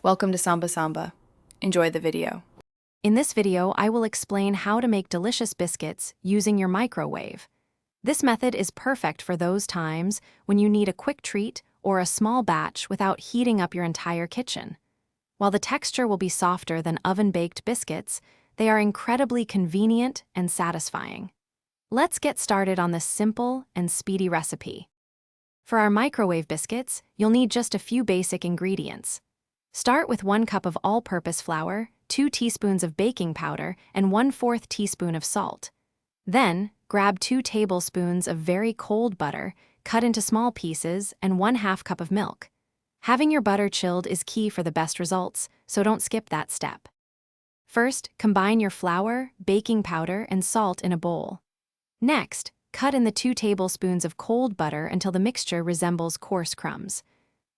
Welcome to Samba Samba. Enjoy the video. In this video, I will explain how to make delicious biscuits using your microwave. This method is perfect for those times when you need a quick treat or a small batch without heating up your entire kitchen. While the texture will be softer than oven-baked biscuits, they are incredibly convenient and satisfying. Let's get started on this simple and speedy recipe. For our microwave biscuits, you'll need just a few basic ingredients. Start with 1 cup of all-purpose flour, 2 teaspoons of baking powder, and 1/4 teaspoon of salt. Then, grab 2 tablespoons of very cold butter, cut into small pieces, and 1/2 cup of milk. Having your butter chilled is key for the best results, so don't skip that step. First, combine your flour, baking powder, and salt in a bowl. Next, cut in the 2 tablespoons of cold butter until the mixture resembles coarse crumbs.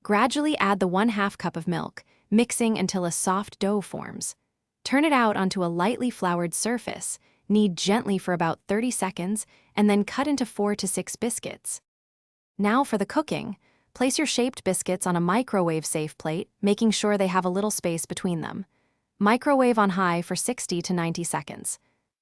Gradually add the 1/2 cup of milk, mixing until a soft dough forms. Turn it out onto a lightly floured surface, knead gently for about 30 seconds, and then cut into 4 to 6 biscuits. Now for the cooking, place your shaped biscuits on a microwave-safe plate, making sure they have a little space between them. Microwave on high for 60 to 90 seconds.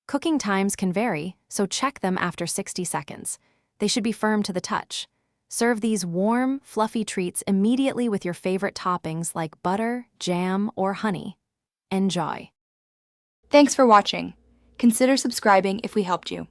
Cooking times can vary, so check them after 60 seconds. They should be firm to the touch. Serve these warm, fluffy treats immediately with your favorite toppings like butter, jam, or honey. Enjoy. Thanks for watching. Consider subscribing if we helped you.